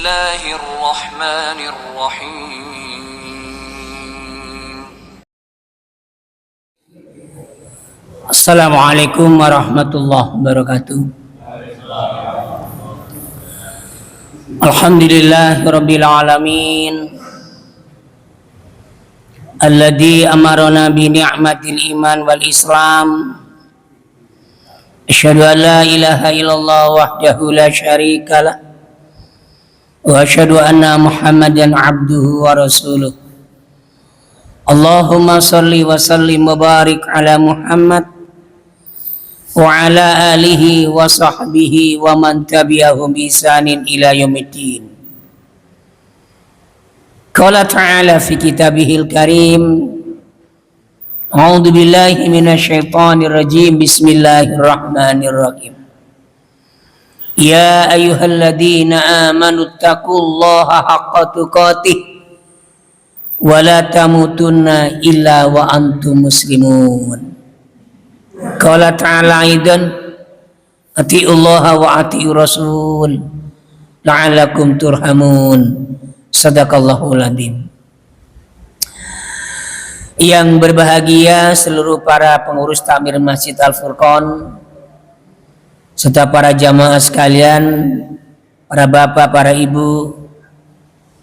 الله الرحمن الرحيم Assalamualaikum warahmatullahi wabarakatuh. Alhamdulillahirabbil alamin. Alladzi amarna bi ni'matil iman wal islam. Asyhadu an la ilaha illallah wahdahu la syarikalah. Wa asyhadu anna Muhammadan abduhu wa rasuluh. Allahumma shalli wa sallim wa barik ala Muhammad wa ala alihi wa sahbihi wa man tabi'ahum bi ihsanin ila yaumiddin. Qala ta'ala fi kitabihil karim, a'udzu billahi minasyaitonir rajim, bismillahirrahmanirrahim. Ya ayyuhalladzina amanu taqullaha haqqa tuqatih wa la tamutunna illa wa antum muslimun. Qala ta'ala aidan, atiullaha wa atiur rasul la'allakum turhamun. Sadaqallahul adzim. Yang berbahagia seluruh para pengurus takmir Masjid Al-Furqan serta para jamaah sekalian, para bapak, para ibu,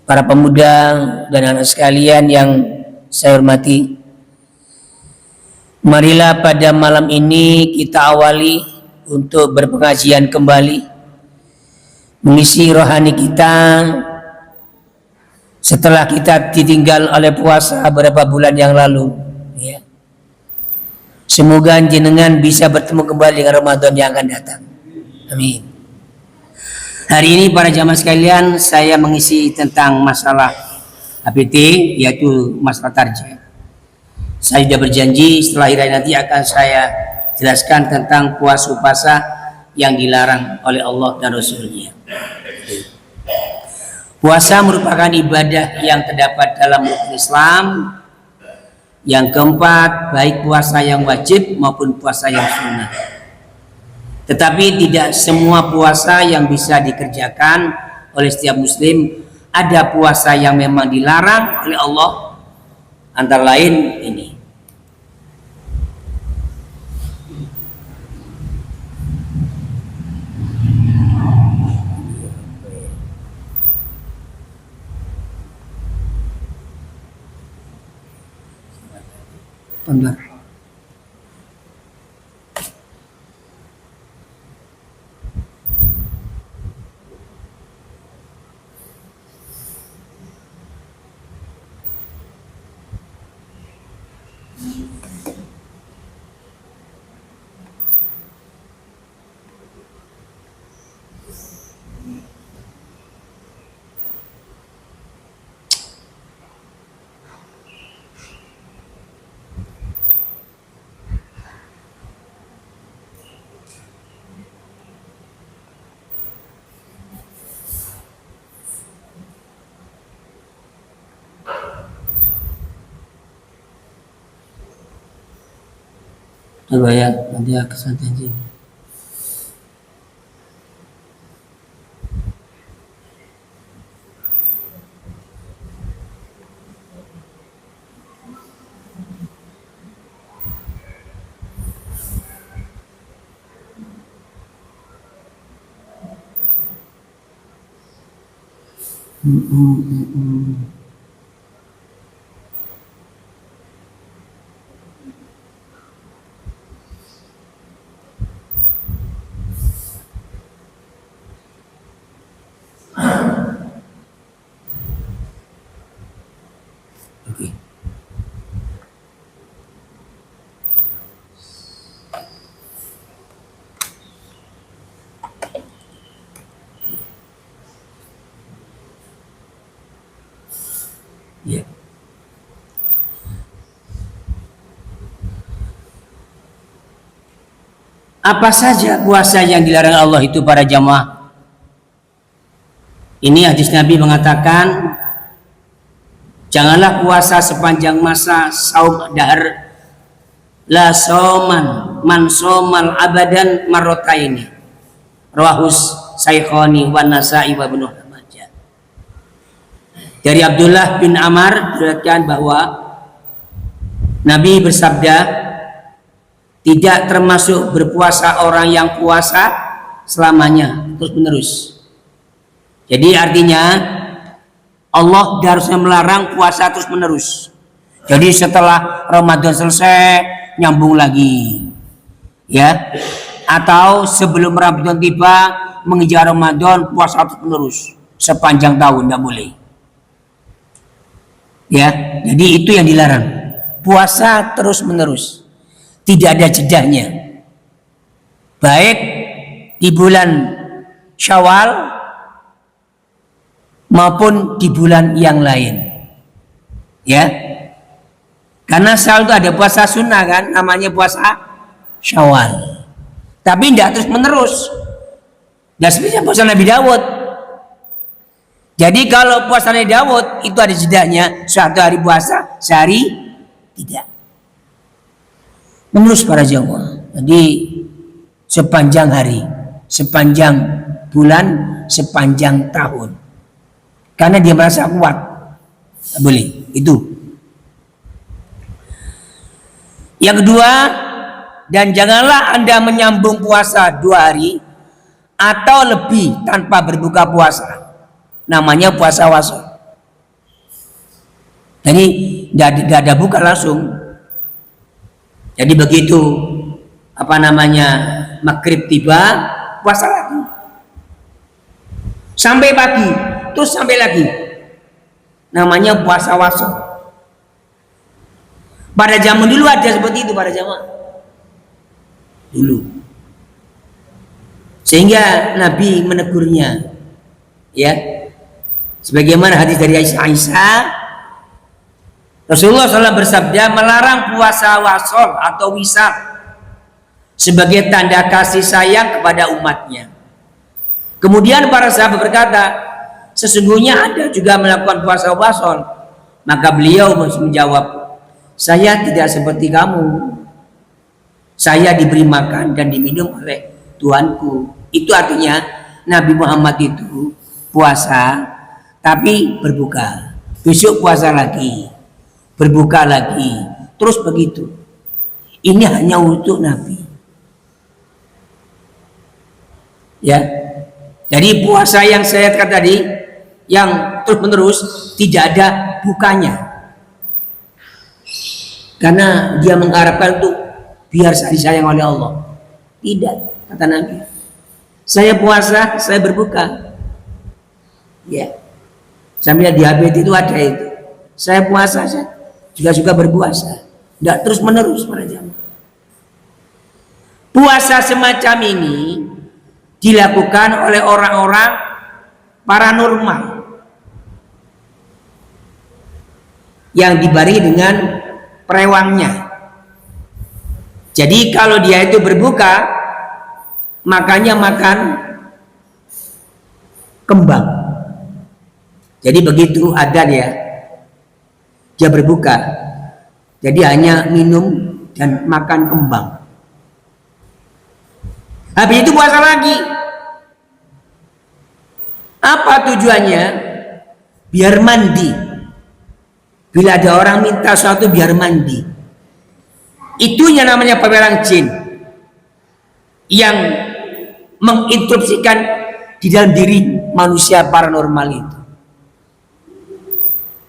para pemuda dan anak sekalian yang saya hormati. Marilah pada malam ini kita awali untuk berpengajian kembali, mengisi rohani kita setelah kita ditinggal oleh puasa beberapa bulan yang lalu. Ya. Semoga jenengan bisa bertemu kembali dengan Ramadan yang akan datang. Amin. Hari ini para jamaah sekalian, saya mengisi tentang masalah HPT, yaitu masalah tarjih. Saya sudah berjanji setelah hari nanti akan saya jelaskan tentang puasa yang dilarang oleh Allah dan Rasulnya. Puasa merupakan ibadah yang terdapat dalam rukun Islam. Yang keempat, baik puasa yang wajib maupun puasa yang sunnah. Tetapi tidak semua puasa yang bisa dikerjakan oleh setiap muslim. Ada puasa yang memang dilarang oleh Allah, antara lain ini. Benar. Coba ya, nanti kesatuan sini. Oke. Ya. Apa saja puasa yang dilarang Allah itu para jamaah? Ini hadis Nabi mengatakan, janganlah puasa sepanjang masa saum dahar, la sauman man somal abadan marrotaini, rawahus Saikhoni wa Nasai wa Ibnu Majah. Dari Abdullah bin Amr diriwayatkan bahwa Nabi bersabda, tidak termasuk berpuasa orang yang puasa selamanya terus menerus. Jadi artinya Allah harusnya melarang puasa terus menerus. Jadi setelah Ramadan selesai nyambung lagi, ya. Atau sebelum Ramadan tiba mengejar Ramadan puasa terus menerus sepanjang tahun, tidak boleh. Ya, jadi itu yang dilarang. Puasa terus menerus, tidak ada jedahnya. Baik di bulan Syawal maupun di bulan yang lain. Ya. Karena Syawal itu ada puasa sunnah kan, namanya puasa Syawal. Tapi tidak terus menerus. Dan sebenarnya puasa Nabi Dawud. Jadi kalau puasa Nabi Dawud itu ada jedanya, satu hari puasa, sehari tidak. Menerus para jamaah. Jadi sepanjang hari, sepanjang bulan, sepanjang tahun. Karena dia merasa kuat. Boleh, itu. Yang kedua, dan janganlah Anda menyambung puasa 2 hari atau lebih tanpa berbuka puasa. Namanya puasa wasol. Jadi tidak ada buka langsung. Jadi begitu maghrib tiba, puasa lagi sampai pagi, terus sampai lagi. Namanya puasa wasol. Pada zaman dulu ada seperti itu pada zaman dulu. Sehingga Nabi menegurnya, ya. Sebagaimana hadis dari Aisyah, Rasulullah SAW bersabda melarang puasa wasol atau wisal sebagai tanda kasih sayang kepada umatnya. Kemudian para sahabat berkata, sesungguhnya ada juga melakukan puasa wasol. Maka beliau menjawab, saya tidak seperti kamu. Saya diberi makan dan diminum oleh Tuhanku. Itu artinya Nabi Muhammad itu puasa tapi berbuka, besok puasa lagi, berbuka lagi, terus begitu. Ini hanya untuk Nabi. Ya, jadi puasa yang saya katakan tadi, yang terus menerus tidak ada bukanya, karena dia mengharapkan untuk biar disayang oleh Allah. Tidak, kata Nabi. Saya puasa, saya berbuka. Ya. Sambil diabetes itu ada itu. Saya puasa, saya juga suka berpuasa. Tidak terus menerus para jamaah. Puasa semacam ini dilakukan oleh orang-orang paranormal yang dibarengi dengan perewangnya. Jadi kalau dia itu berbuka, makanya makan kembang. Jadi begitu ada dia berbuka, jadi hanya minum dan makan kembang. Habis itu puasa lagi. Apa tujuannya? Biar mandi. Bila ada orang minta sesuatu biar mandi. Itunya namanya pemelang jin yang menginstruksikan di dalam diri manusia paranormal itu.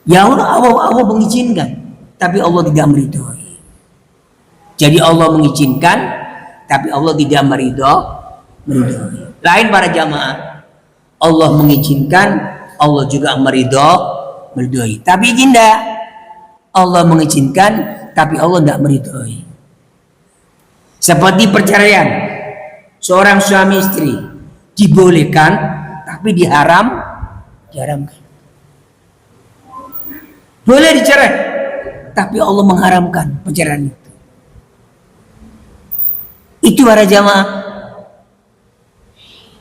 Ya Allah mengizinkan, tapi Allah tidak meridhoi. Jadi Allah mengizinkan, tapi Allah tidak meridhoi. Lain para jamaah, Allah mengizinkan, Allah juga meridhoi. Tapi tidak, Allah mengizinkan, tapi Allah tidak meridhoi. Seperti perceraian, seorang suami istri dibolehkan, tapi diharamkan. Boleh dicerai, tapi Allah mengharamkan perceraian itu. Itu para jamaah.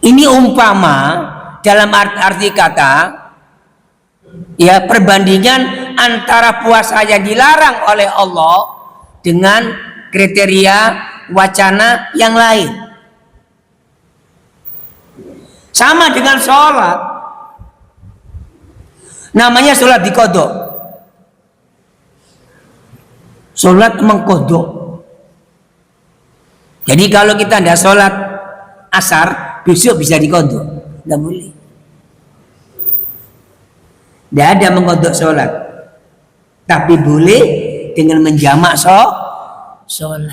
Ini umpama dalam arti kata, ya, perbandingan antara puasa yang dilarang oleh Allah dengan kriteria wacana yang lain. Sama dengan sholat. Namanya sholat dikodok. Sholat mengkodok. Jadi kalau kita tidak sholat asar, besok bisa dikodok. Tidak boleh. Tidak ada mengkodok sholat. Tapi boleh dengan menjamak sholat.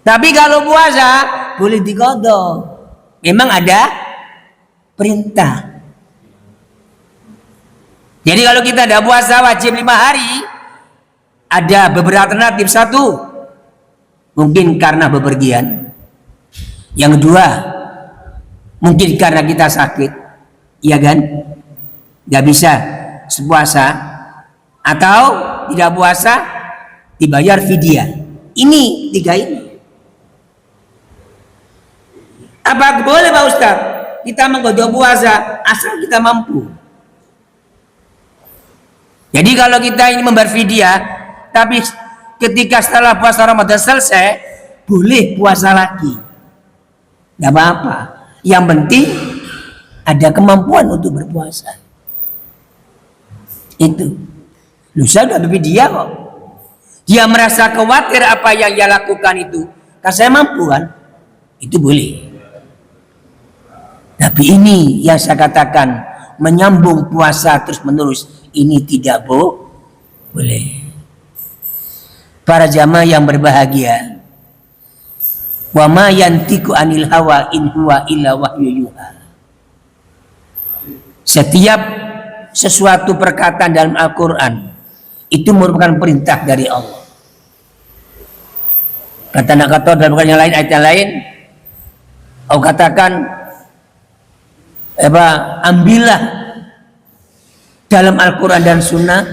Tapi kalau puasa boleh dikodok. Memang ada perintah. Jadi kalau kita tidak puasa wajib 5 hari, ada beberapa alternatif. Satu, mungkin karena bepergian. Yang kedua, mungkin karena kita sakit, iya kan? Gak bisa sepuasa, atau tidak puasa dibayar fidyah. Ini 3 ini. Apa boleh Pak Ustaz kita menggodok puasa asal kita mampu? Jadi kalau kita ini membayar fidyah, tapi ketika setelah puasa Ramadan selesai, boleh puasa lagi. Tidak apa-apa. Yang penting ada kemampuan untuk berpuasa. Itu. Lu saya udah berfidyah kok. Dia merasa khawatir apa yang dia lakukan itu. Kan saya mampu kan? Itu boleh. Tapi ini yang saya katakan, menyambung puasa terus menerus, ini tidak boleh. Para jamaah yang berbahagia, wa ma yantiqu anil hawa in huwa illa wahyu yuha. Setiap sesuatu perkataan dalam Al-Quran itu merupakan perintah dari Allah. Kata nak kata dalam yang lain, ayat yang lain, Allah katakan, ambillah dalam Al-Quran dan Sunnah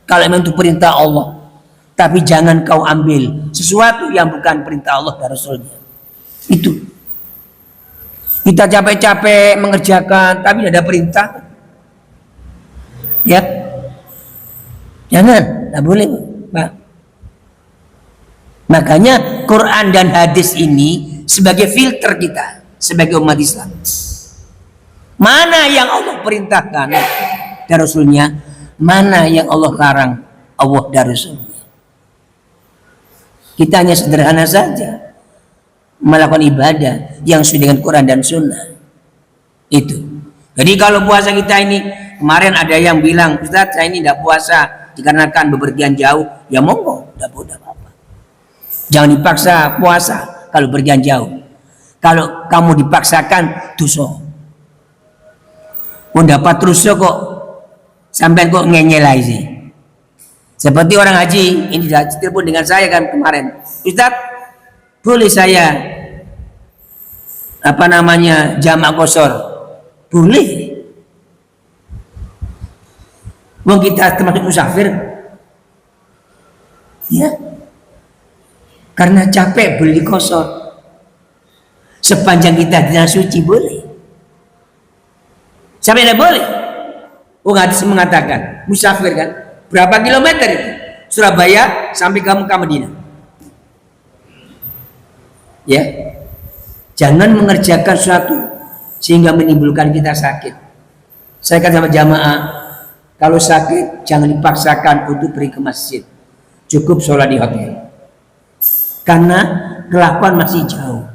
kalau memang itu perintah Allah, tapi jangan kau ambil sesuatu yang bukan perintah Allah dan Rasulnya. Itu kita capek-capek mengerjakan tapi tidak ada perintah, ya jangan, tidak boleh Pak. Makanya Quran dan hadis ini sebagai filter kita sebagai umat Islam. Mana yang Allah perintahkan dan Rasulnya, mana yang Allah larang Allah dan Rasulnya. Kita hanya sederhana saja melakukan ibadah yang sesuai dengan Quran dan Sunnah. Itu. Jadi kalau puasa kita ini, kemarin ada yang bilang, Ustaz saya ini tidak puasa dikarenakan bepergian jauh. Ya monggo, tidak apa-apa. Jangan dipaksa puasa kalau bepergian jauh. Kalau kamu dipaksakan, dosa. Dapat terus kok sampai kok ngenyel aja. Seperti orang haji ini telepon dengan saya kan kemarin, Ustaz boleh saya jamak qashar? Boleh. Wong kita termasuk musafir, ya, karena capek boleh qashar. Sepanjang kita di tanah suci boleh. Sampai tidak boleh. Hadis mengatakan musafir kan berapa kilometer itu Surabaya sampai kamu ke Madinah, ya, jangan mengerjakan sesuatu sehingga menimbulkan kita sakit. Saya kata sama jamaah, kalau sakit jangan dipaksakan untuk pergi ke masjid, cukup sholat di hotel karena kelakuan masih jauh.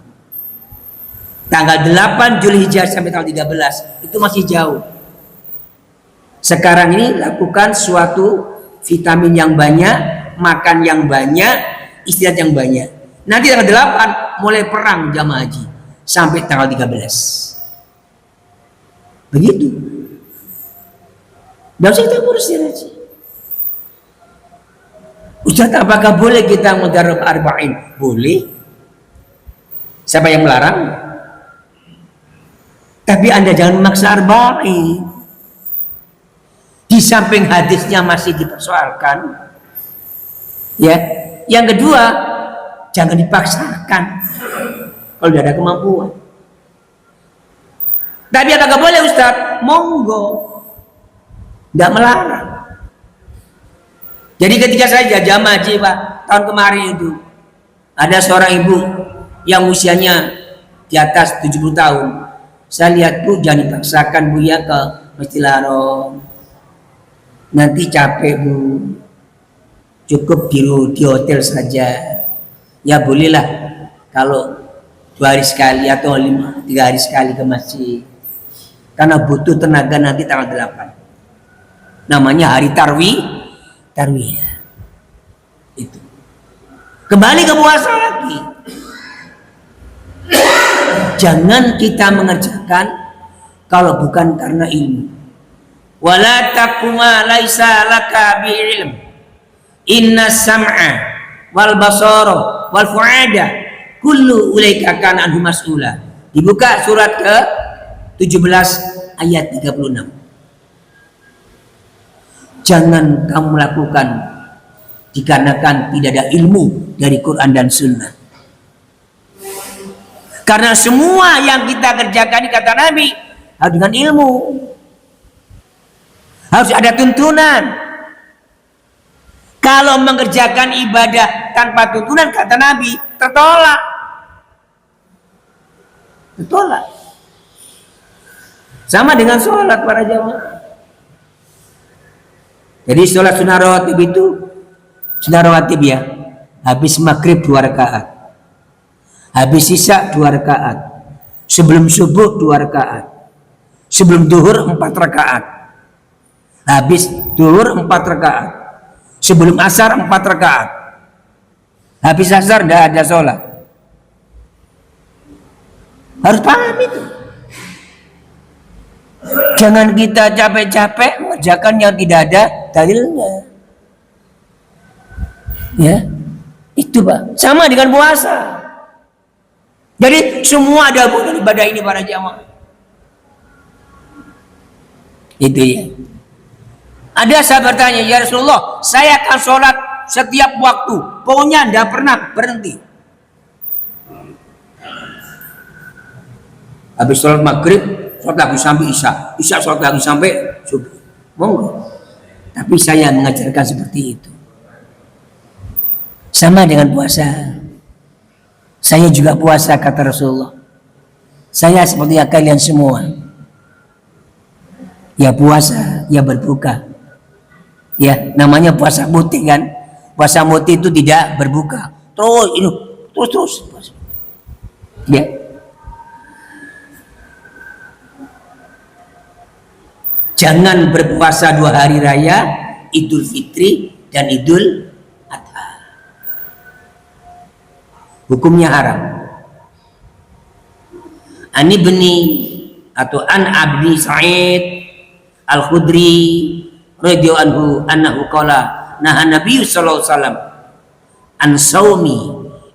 Tanggal 8 Zulhijjah sampai tanggal 13 itu masih jauh. Sekarang ini lakukan suatu vitamin yang banyak, makan yang banyak, istirahat yang banyak. Nanti tanggal 8 mulai perang jamaah haji sampai tanggal 13. Begitu. Tidak usah kita urus haji. Ustaz, apakah boleh kita mudarab arba'in? Boleh. Siapa yang melarang? Tapi Anda jangan memaksa arba'in. Di samping hadisnya masih dipersoalkan, ya. Yang kedua, jangan dipaksakan kalau tidak ada kemampuan. Tapi apakah boleh Ustaz? Monggo, tidak melarang. Jadi ketika saya jamaah haji Pak tahun kemarin itu, ada seorang ibu yang usianya di atas 70 tahun. Saya lihat Bu, jangan dipaksakan Bu ya ke Masjidil Haram. nanti capek Bu, cukup di hotel saja. Ya bolehlah kalau 2 hari sekali atau 3 hari sekali ke masjid, karena butuh tenaga nanti tanggal 8, namanya hari tarwih itu. Kembali ke puasa lagi, jangan kita mengerjakan kalau bukan karena ilmu. Wala taquma laisa laka bi ilm, inna sam'a wal basara wal fuada kullu ulaika kana anhu mas'ula. Dibuka surat ke 17 ayat 36. Jangan kamu lakukan dikarenakan tidak ada ilmu dari Quran dan Sunnah. Karena semua yang kita kerjakan, kata Nabi, harus dengan ilmu, harus ada tuntunan. Kalau mengerjakan ibadah tanpa tuntunan, kata Nabi, tertolak. Sama dengan sholat para jamaah. Jadi sholat sunnah rawatib itu, sunnah rawatib ya, habis maghrib 2 rakaat, habis isya 2 rakaat, sebelum subuh 2 rakaat, sebelum duhur 4 rakaat, habis duhur 4 rakaat, sebelum asar 4 rakaat, habis asar tidak ada sholat. Harus paham itu. Jangan kita capek-capek mengerjakan yang tidak ada dalilnya. Ya, itu Pak. Sama dengan puasa. Jadi semua ada dalam ibadah ini para jamaah. Itu ya. Ada sahabat bertanya, ya Rasulullah, saya akan sholat setiap waktu, pokoknya tidak pernah berhenti. Habis sholat maghrib, sholat lagi sampai isya sholat lagi sampai subuh. Monggo. Tapi saya mengajarkan seperti itu. Sama dengan puasa. Saya juga puasa, kata Rasulullah. Saya seperti kalian semua. Ya puasa, ya berbuka. Ya, namanya puasa putih kan. Puasa putih itu tidak berbuka. Terus. Ya. Jangan berpuasa 2 hari raya, Idul Fitri dan Idul Adha. Hukumnya haram. Ani bni atau an Abdi Sa'id Al-Khudri radhiyallahu anhu annahu qala nahan Nabi sallallahu alaihi wasallam an saumi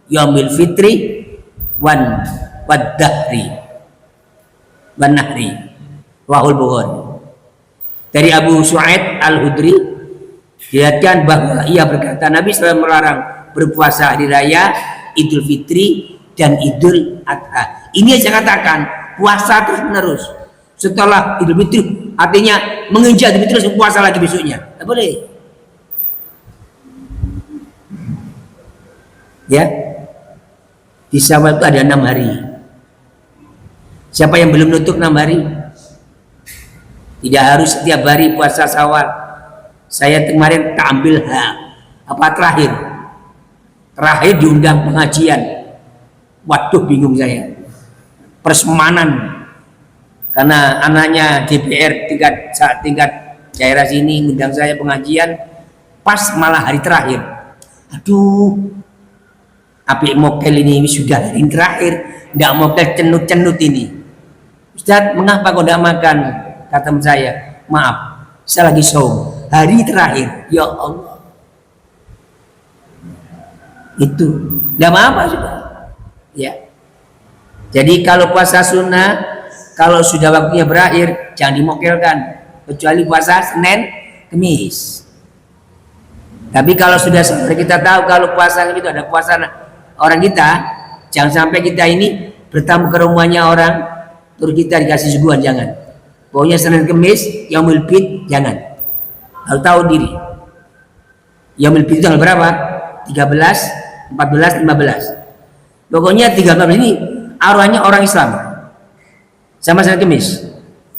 yaumil fitri wan dahri wan nahri wahul Bukhari. Dari Abu Su'aid Al-Hudri diriwayatkan bahwa ia berkata, Nabi SAW melarang berpuasa hari raya, Idul Fitri dan Idul Adha. Ini yang saya katakan, puasa terus menerus. Setelah Idul Fitri, artinya menginjak Idul Fitri, puasa lagi besoknya. Tidak boleh. Ya, di Syawal itu ada 6 hari. Siapa yang belum nutup 6 hari? Tidak harus setiap hari puasa Syawal. Saya kemarin tak ambil terakhir diundang pengajian. Waduh, bingung saya. Persemanan. Karena anaknya DPR tingkat daerah sini undang saya pengajian, pas malah hari terakhir. Aduh, apik mokel ini sudah hari terakhir, tidak mokel cenut-cenut ini. Ustaz, mengapa kau tidak makan? Kata saya, maaf, saya lagi saum, hari terakhir. Ya Allah, itu tidak apa-apa sudah. Ya, jadi kalau puasa sunnah, kalau sudah waktunya berakhir, jangan dimokelkan, kecuali puasa Senin, Kamis. Tapi kalau sudah seperti kita tahu, kalau puasa itu ada puasa orang kita, jangan sampai kita ini bertamu ke rumahnya orang, terus kita dikasih suguhan, jangan. Pokoknya Senin Kamis, Yaumul Bid, jangan. Harus tahu diri. Yaumul Bid tanggal berapa? 13, 14, 15. Pokoknya 13 ini arwahnya orang Islam. Sama Senin Kamis.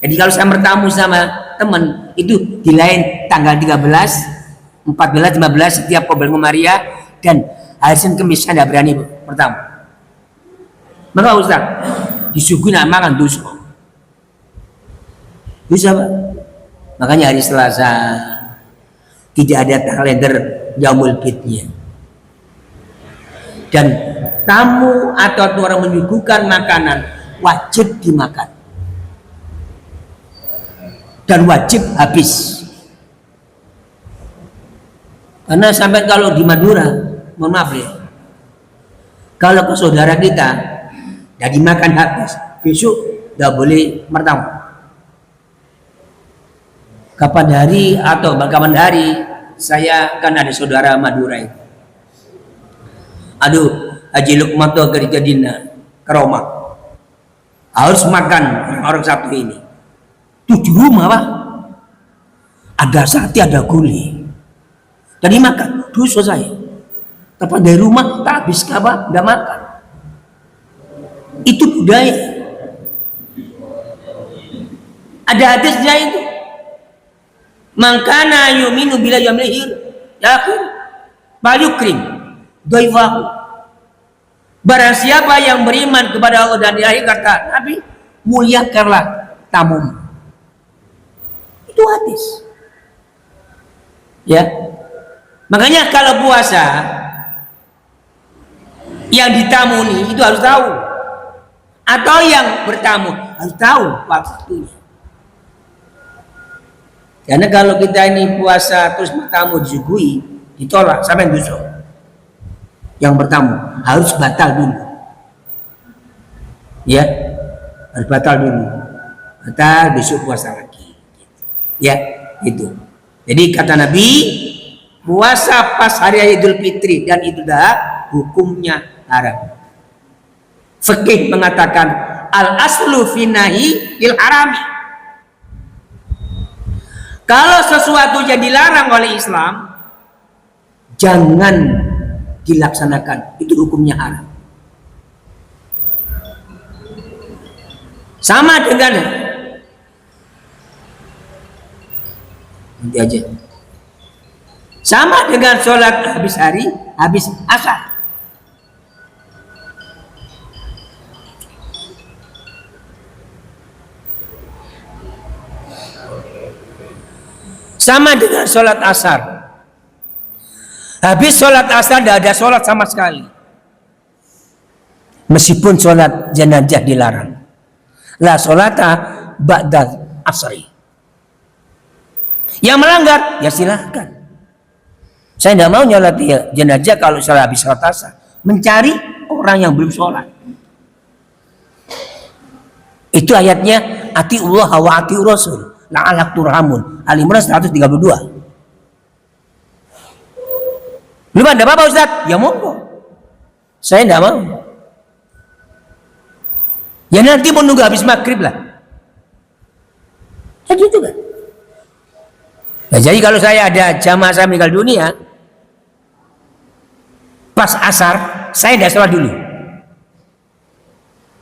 Jadi kalau saya bertamu sama teman itu di lain tanggal 13, 14, 15 setiap Qobel Maria, dan hari Senin Kemis saya tidak berani pertama. Maka Ustaz disuguhi nak makan dosa. Bisa Pak. Makanya hari Selasa tidak ada kalender Yaumul Bidnya. Dan tamu atau orang menyuguhkan makanan wajib dimakan dan wajib habis. Karena sampai kalau di Madura, mohon maaf ya, kalau ke saudara kita tidak dimakan habis, besok tidak boleh bertamu. Kapan hari atau kapan hari saya kan ada saudara Madura itu. Aduh, Haji Lukmanto Gereja Dina ke Roma harus makan orang Sabtu ini. Itu di rumah Pak, ada sate, ada gulai, jadi makan dosa saya. Tapi dari rumah tak habis apa, tidak makan. Itu budaya. Ada hadisnya itu. Mangkana yuminu bila yamlihir yakin bayukrim doivahu. Barang siapa yang beriman kepada Allah dan di akhir kata Nabi, muliakanlah tamu. Itu hadis. Ya. Makanya kalau puasa yang ditamuni itu harus tahu, atau yang bertamu harus tahu waktunya. Karena kalau kita ini puasa terus bertamu disuguhi, ditolak sampai dosa. Yang bertamu harus batal dulu. Ya, harus batal dulu. Batal, besok puasa lagi. Ya, itu. Jadi kata Nabi, puasa pas hari Idul Fitri dan Idul Adha hukumnya haram. Fikih mengatakan al aslu finahi il harami. Kalau sesuatu yang dilarang oleh Islam, jangan dilaksanakan, itu hukumnya haram. Sama dengan nanti aja. Sama dengan sholat habis hari, habis asar. Sama dengan sholat asar. Habis sholat asar tidak ada sholat sama sekali. Meskipun sholat jenazah dilarang. La sholata ba'dal asri. Yang melanggar, ya silahkan. Saya tidak mau nyolat jenazah kalau sholat habis sholat asar. Mencari orang yang belum sholat. Itu ayatnya atiullah wa atiur rasul la'allak turhamun. Al-Imran 132. Belum ada apa-apa Ustaz? Ya monggo. Saya tidak mau. Ya nanti menunggu habis maghrib lah. Ya gitu kan. Nah, jadi kalau saya ada jamaah saya meninggal dunia, pas asar, saya tidak sholat dulu.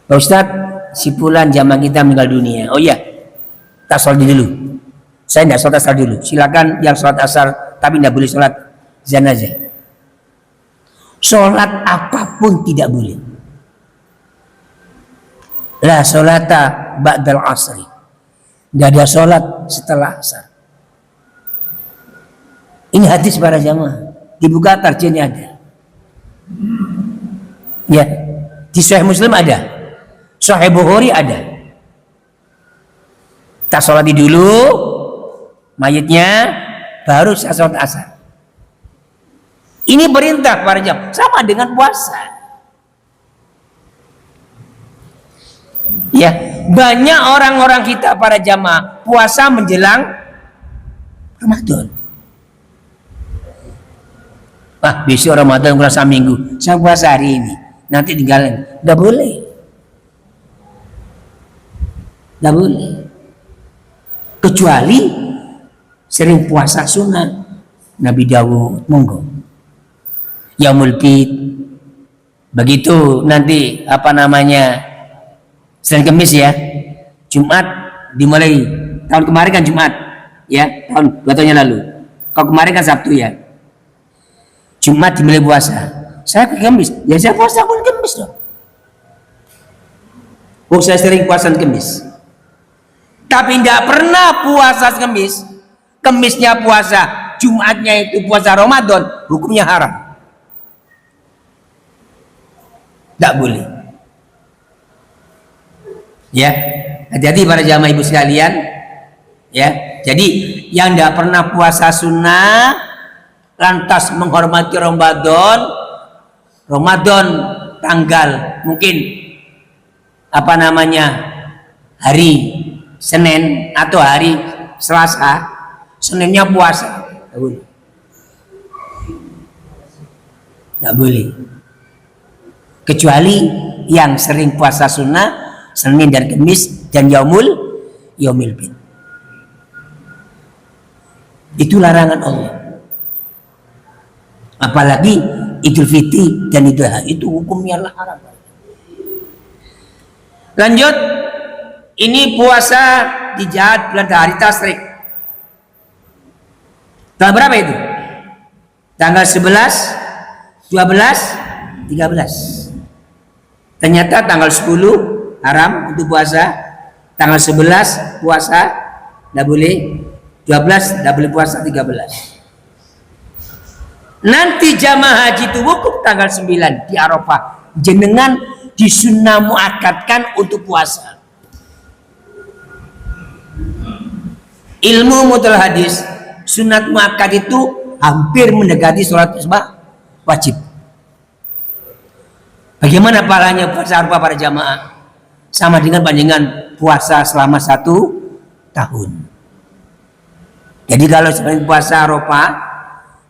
Pak Ustaz, si fulan jamaah kita meninggal dunia. Oh iya, tak sholat dulu. Saya tidak sholat asar dulu. Silakan yang sholat asar, tapi tidak boleh sholat jenazah. Sholat apapun tidak boleh. La sholata ba'dal asri. Tidak ada sholat setelah asar. Ini hadis para jamaah. Dibuka tarjihnya ada. Ya, di Sahih Muslim ada. Sahih Bukhari ada. Tak sholati dulu mayitnya, baru saya sholat asar. Ini perintah para jamaah, sama dengan puasa. Ya, banyak orang-orang kita para jamaah puasa menjelang Ramadan. Wah, besok Ramadan kurang seminggu, saya puasa hari ini, nanti tinggalin. Tidak boleh. Tidak boleh. Kecuali sering puasa sunat Nabi Dawud, monggo. Yaumul Bid. Begitu nanti apa namanya Senin Kemis ya. Jumat dimulai tahun kemarin kan Jumat. ya, dua tahun yang lalu. Kalau kemarin kan Sabtu ya. Jumat dimulai puasa. Saya ke Kamis, ya saya puasa pun Kamis dong. Oh, saya sering puasa Kamis. Tapi tidak pernah puasa Kamis. Kamisnya puasa, Jumatnya itu puasa Ramadan, hukumnya haram. Tidak boleh. Ya, hati-hati para jamaah ibu sekalian. Ya, jadi yang tidak pernah puasa sunnah, lantas menghormati Ramadan tanggal mungkin hari Senin atau hari Selasa, Seninnya puasa, tidak boleh. Kecuali yang sering puasa sunnah Senin dan Kamis dan yaumil bid. Itu larangan Allah. Apalagi Idul Fitri dan Idul Adha, itu hukumnya haram. Lanjut, ini puasa di Jihad bulan hari Tasyrik. Tanggal berapa itu? Tanggal 11, 12, 13. Ternyata tanggal 10 haram untuk puasa, tanggal 11 puasa tidak boleh, 12 tidak boleh puasa, 13. Nanti jamaah haji itu wukuf tanggal 9 di Arafah. Jenengan disunnah muakkadkan untuk puasa. Ilmu mutal hadis, sunat muakkad itu hampir mendekati sholat wajib. Bagaimana pahalanya puasa Arafah para jamaah? Sama dengan panjangan puasa selama 1 tahun. Jadi kalau sebenarnya puasa Arafah,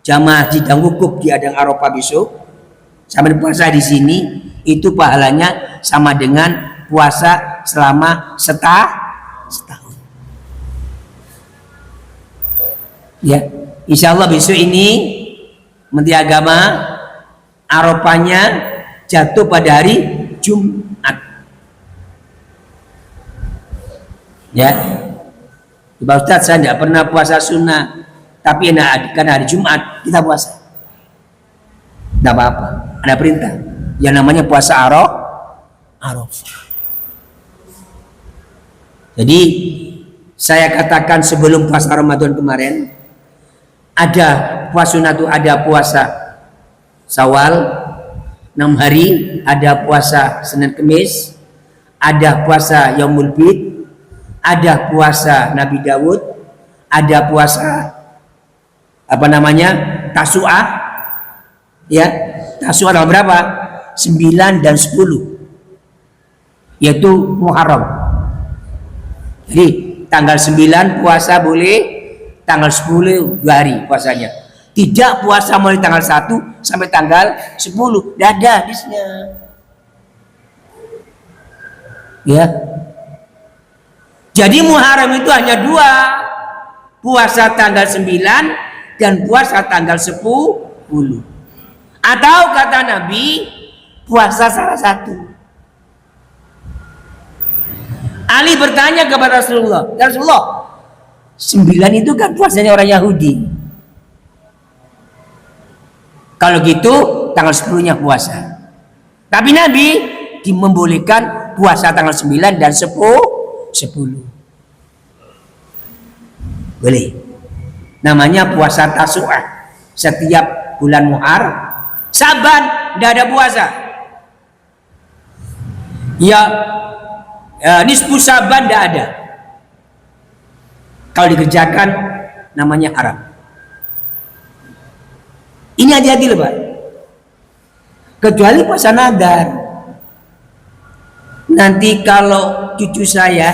jamaah haji dan wukuf di Adang Arafah besok, sampai puasa di sini, itu pahalanya sama dengan puasa selama setahun. Ya, insya Allah besok ini Menteri Agama Arafahnya jatuh pada hari Jumat. Ya, Pak Ustadz, saya tidak pernah puasa sunnah, tapi karena hari Jumat kita puasa. Tidak apa-apa, ada perintah yang namanya puasa Arafah. Jadi saya katakan sebelum puasa Ramadan kemarin, ada puasa sunnah itu, ada puasa Syawal 6 hari, ada puasa Senin Kamis, ada puasa Yaumul Bid, ada puasa Nabi Daud, ada puasa Tasu'ah. Ya, Tasu'ah tanggal berapa? 9 dan 10, yaitu Muharram. Jadi tanggal 9 puasa boleh, tanggal 10 2 hari puasanya. Tidak puasa mulai tanggal 1 sampai tanggal 10. Tidak ada hadisnya. Ya. Jadi Muharram itu hanya 2. Puasa tanggal 9 dan puasa tanggal 10. Atau kata Nabi, puasa salah satu. Ali bertanya kepada Rasulullah, "Ya Rasulullah, 9 itu kan puasanya orang Yahudi. Kalau gitu tanggal 10-nya puasa." Tapi Nabi membolehkan puasa tanggal 9 dan 10. Boleh. Namanya puasa Tasu'ah. Setiap bulan Muharram. Saban tidak ada puasa. Ya, nisfu Saban tidak ada. Kalau dikerjakan namanya haram. Ini hati-hati loh Pak. Kecuali puasa nadar. Nanti kalau cucu saya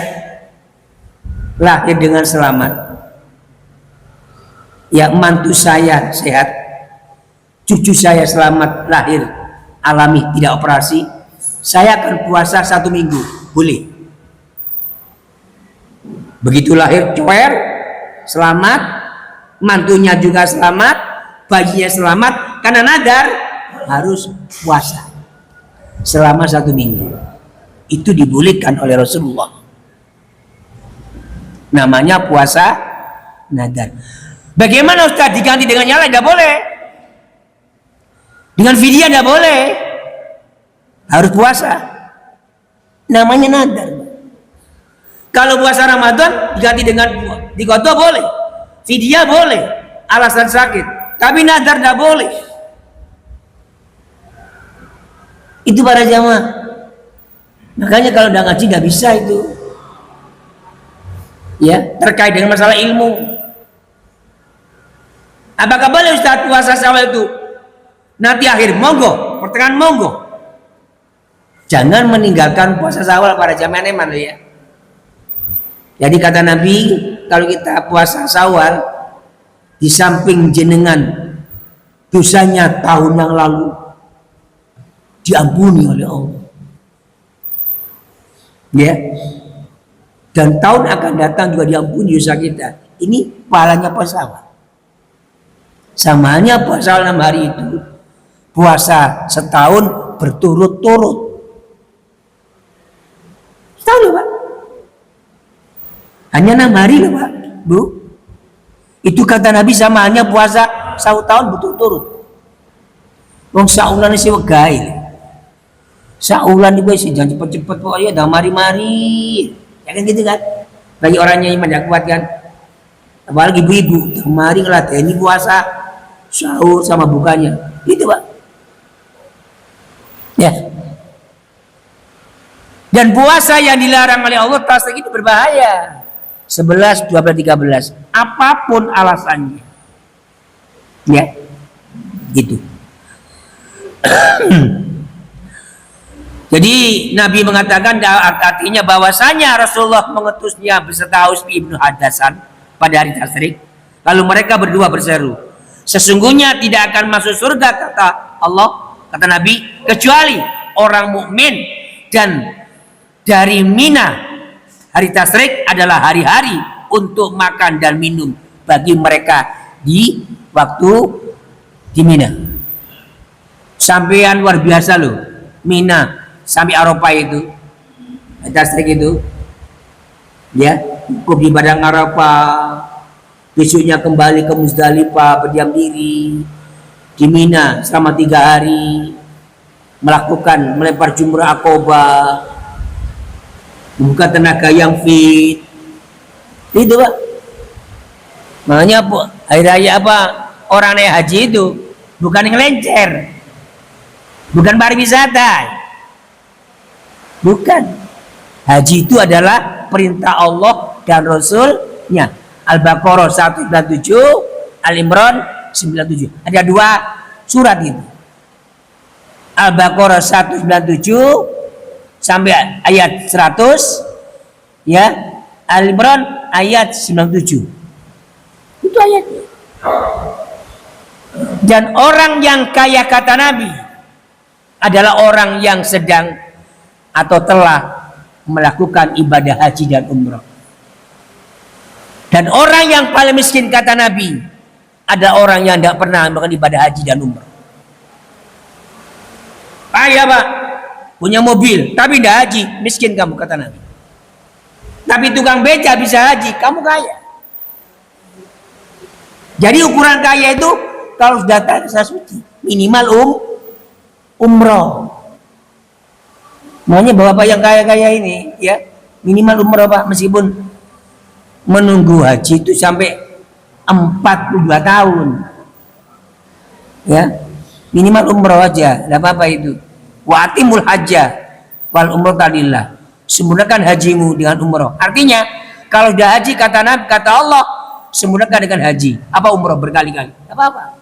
lahir dengan selamat, ya mantu saya sehat, cucu saya selamat lahir alami tidak operasi, saya akan puasa 1 minggu, boleh. Begitu lahir coer, selamat, mantunya juga selamat, bayinya selamat, karena nadar harus puasa selama 1 minggu. Itu dibolehkan oleh Rasulullah. Namanya puasa nadar. Bagaimana Ustaz diganti dengan yang lain? Tidak boleh. Dengan fidyah tidak boleh. Harus puasa. Namanya nadar. Kalau puasa Ramadan diganti dengan diqadha boleh. Fidyah boleh. Alasan sakit. Tapi nadar tidak boleh. Itu para jamaah. Makanya kalau udah ngaji nggak bisa itu. Ya, terkait dengan masalah ilmu. Apakah boleh Ustaz puasa Syawal itu nanti akhir? Monggo, pertengahan monggo. Jangan meninggalkan puasa Syawal para jamaah iman loh ya. Jadi kata Nabi, kalau kita puasa Syawal di samping jenengan dosanya tahun yang lalu diampuni oleh Allah. Ya. Dan tahun akan datang juga diampuni dosa kita. Ini pahalanya puasa Syawal. Samanya puasa 6 hari itu puasa setahun berturut-turut. Setahun loh Pak. Hanya 6 hari loh Pak, Bu. Itu kata Nabi samanya puasa 1 tahun berturut-turut. Wong saulan isi wegai. Saulan itu sih jangan cepet-cepet pokoknya dah mari-mari. Ya kan gitu kan? Bagi orangnya yang tidak kuat kan. Apalagi ibu-ibu, dah mari ngelatih ini puasa sahur sama bukanya. Gitu Pak. Ya. Dan puasa yang dilarang oleh Allah tasdik itu berbahaya. 11, 12, 13. Apapun alasannya. Ya. Gitu. Jadi Nabi mengatakan artinya bahwasanya Rasulullah mengutusnya beserta Aus ibnu Hadasan pada hari tasyrik. Lalu mereka berdua berseru, sesungguhnya tidak akan masuk surga kata Allah, kata Nabi, kecuali orang mukmin. Dan dari Mina hari tasyrik adalah hari-hari untuk makan dan minum bagi mereka di waktu di Mina. Sampean luar biasa loh, Mina sampai Arafah itu, tasyrik itu, ya, cukup di padang Arafah, besoknya kembali ke Muzdalifah berdiam diri di Mina selama 3 hari, melakukan melempar jumrah Aqabah, membuka tenaga yang fit, itu Pak. Makanya hari raya apa orang naik haji itu bukan yang lencer, bukan pariwisata. Bukan. Haji itu adalah perintah Allah dan Rasulnya. Al-Baqarah 197, Al-Imran 97. Ada 2 surat itu. Al-Baqarah 197 sampai ayat 100, ya. Al-Imran ayat 97. Itu ayatnya. Dan orang yang kaya kata Nabi adalah orang yang sedang atau telah melakukan ibadah haji dan umrah. Dan orang yang paling miskin kata Nabi ada orang yang tidak pernah melakukan ibadah haji dan umrah. Kaya Pak, punya mobil tapi tidak haji, miskin kamu kata Nabi. Tapi tukang beca bisa haji, kamu kaya. Jadi ukuran kaya itu kalau sudah tanah suci minimal umrah. Makanya bapak yang kaya-kaya ini, ya, minimal umrah Pak, meskipun menunggu haji itu sampai 42 tahun, ya, minimal umrah aja, tidak apa-apa itu. Wa atimul hajjah wal umrata lillah. Sempurnakan hajimu dengan umrah. Artinya kalau sudah haji kata Nabi, kata Allah, sempurnakan dengan haji. Apa umrah berkali-kali? Tidak apa-apa.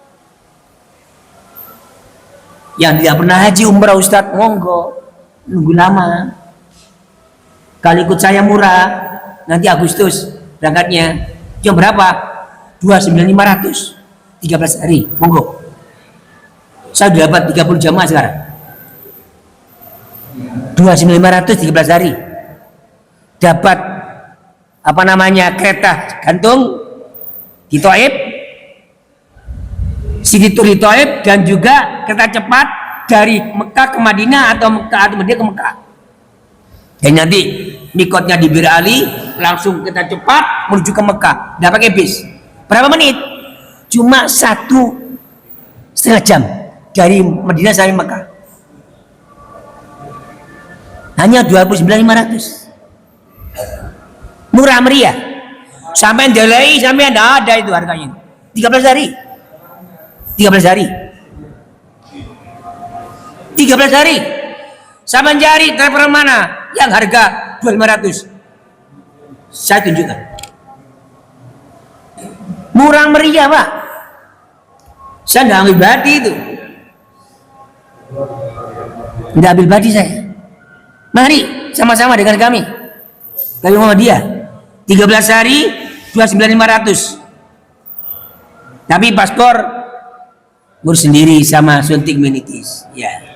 Yang tidak pernah haji umrah Ustaz, monggo. Nunggu lama. Kalau ikut saya murah, nanti Agustus berangkatnya. Jam berapa? 29.500, 13 hari, monggo. Saya sudah dapat 30 jamaah sekarang. 29.500, 13 hari. Dapat apa namanya, kereta gantung di Thaif, Siti Tur di Thaif, dan juga kereta cepat dari Mekah ke Madinah atau Madinah ke Mekah. Dan nanti mikotnya di Bir Ali, langsung kita cepat menuju ke Mekah, tidak pakai bis. Berapa menit? Cuma 1,5 jam dari Madinah sampai Mekah. Hanya 29.500. Murah meriah. Sampai delay, sampai tidak ada itu harganya. 13 hari. 13 hari. 13 hari. Sampai cari travel mana yang harga 2.500. Saya tunjukkan. Murah meriah, Pak. Saya tidak ambil badi itu. Tidak ambil badi saya. Mari sama-sama dengan kami. Kami Muhammadiyah. 13 hari 29.500. Tapi paspor ngurus sendiri sama suntik meningitis. Ya.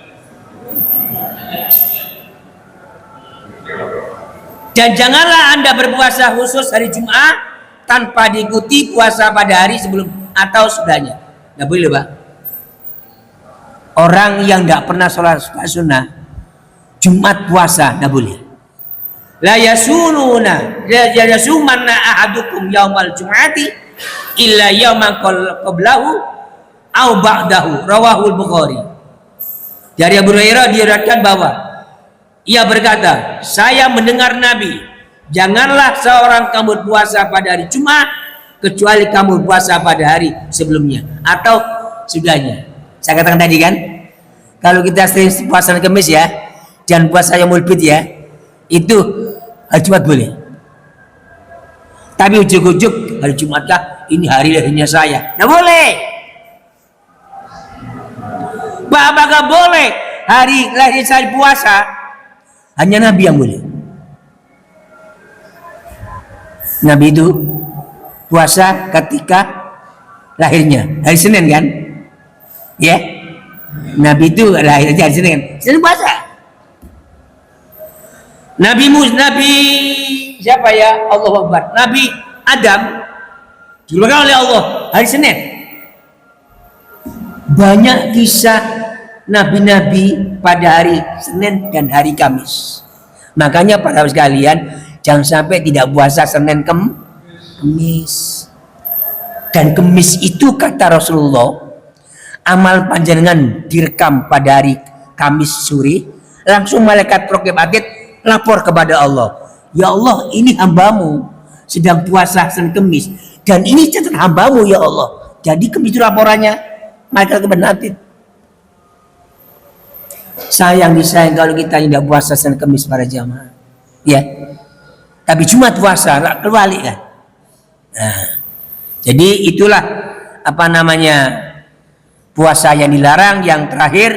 Dan janganlah Anda berpuasa khusus hari Jumat tanpa diikuti puasa pada hari sebelum atau sudahnya. Nggak boleh, Pak. Orang yang nggak pernah sholat sunnah Jumat puasa nggak boleh. La yasununa la yasumanna ahadukum yaumal jum'ati illa yauman qablahu au ba'dahu, rawahul Bukhari. Dari Abu Hurairah diriwayatkan bahwa ia berkata, saya mendengar Nabi, janganlah seorang kamu puasa pada hari Jumat kecuali kamu puasa pada hari sebelumnya atau sudahnya. Saya katakan tadi kan, kalau kita sering puasa Kamis ya, dan puasa Yaumul Bid ya, itu hari Jumat boleh. Tapi ujuk-ujuk hari Jumat kah? Ini hari lahirnya saya. Nah boleh. Apakah boleh hari lahir saya puasa? Hanya Nabi yang boleh. Nabi itu puasa ketika lahirnya hari Senin kan? Ya. Nabi itu lahirnya hari Senin. Senin puasa. Nabi siapa ya? Allah Akbar. Nabi Adam diberikan oleh Allah hari Senin. Banyak kisah nabi-nabi pada hari Senin dan hari Kamis. Makanya para sekalian, jangan sampai tidak puasa Senin Kamis. Dan Kamis itu kata Rasulullah, amal panjenengan direkam pada hari Kamis sore, langsung malaikat raqib atid lapor kepada Allah. Ya Allah, ini hambamu sedang puasa Senin Kamis, dan ini catatan hambamu ya Allah. Jadi Kamis itu laporannya malaikat raqib atid. Sayang disayang kalau kita tidak puasa Senin Kamis para jamaah. Ya. Tapi Jumat puasa, kebalik kan. Nah, jadi itulah puasa yang dilarang yang terakhir.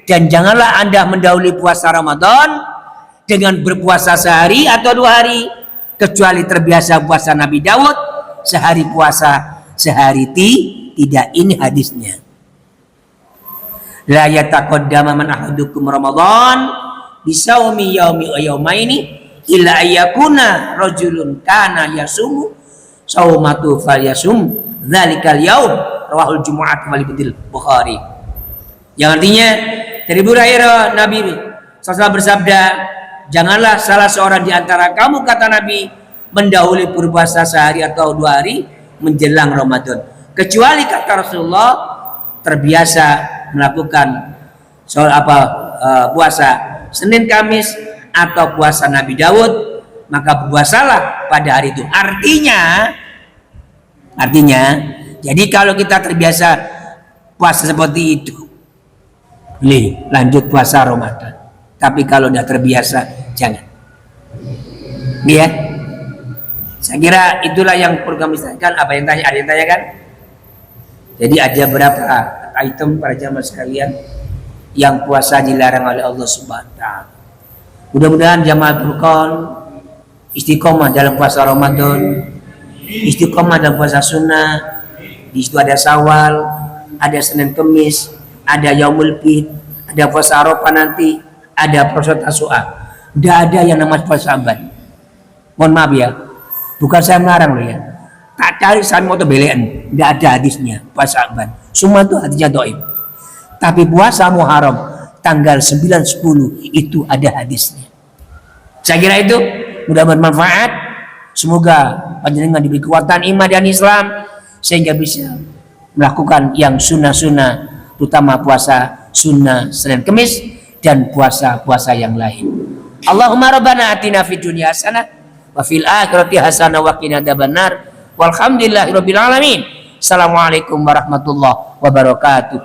Dan janganlah Anda mendahului puasa Ramadan dengan berpuasa sehari atau 2 hari, kecuali terbiasa puasa Nabi Daud, sehari puasa sehari tidak. Ini hadisnya. La yataqaddama man ahadukum Ramadan bisawmi yaumi wa yaumaini illa ayyakuna rajulun kana yasumu saumatu falyasum dzalikal yaum, rawahul Jumu'at wal Bukhari. Yang artinya dari Abu Hurairah, Nabi SAW bersabda, janganlah salah seorang di antara kamu, kata Nabi, mendahului berpuasa sehari atau 2 hari menjelang Ramadan, kecuali kata Rasulullah terbiasa melakukan puasa Senin Kamis atau puasa Nabi Daud, maka puasalah pada hari itu. Artinya jadi kalau kita terbiasa puasa seperti itu, lanjut puasa Ramadan. Tapi kalau tidak terbiasa, jangan. Ya, saya kira itulah yang perlu kami sampaikan. Ada yang tanya kan? Jadi ada berapa item para jamaah sekalian yang puasa dilarang oleh Allah Subhanahu wa taala. Mudah-mudahan jamaah Furqan istiqomah dalam puasa Ramadan, istiqomah dalam puasa sunnah. Di situ ada Syawal, ada Senin Kamis, ada Yaumul Bid, ada puasa Arafah nanti, ada puasa Tasu'a. Tidak ada yang namanya puasa Syaban. Mohon maaf ya, bukan saya melarang loh ya. Tak cari saya mau belean, tidak ada hadisnya puasa Syaban. Semua itu hadisnya dhaif. Tapi puasa Muharram tanggal 9-10 itu ada hadisnya. Saya kira itu mudah bermanfaat. Semoga panjenengan diberi kekuatan iman dan Islam, sehingga bisa melakukan yang sunnah-sunnah, terutama puasa sunnah Senin Kemis dan puasa-puasa yang lain. Allahumma rabbana atina fid dunya hasanah wa fil akhirati hasanah wa qina adzabannar. Walhamdulillahirabbil alamin. Assalamualaikum warahmatullahi wabarakatuh.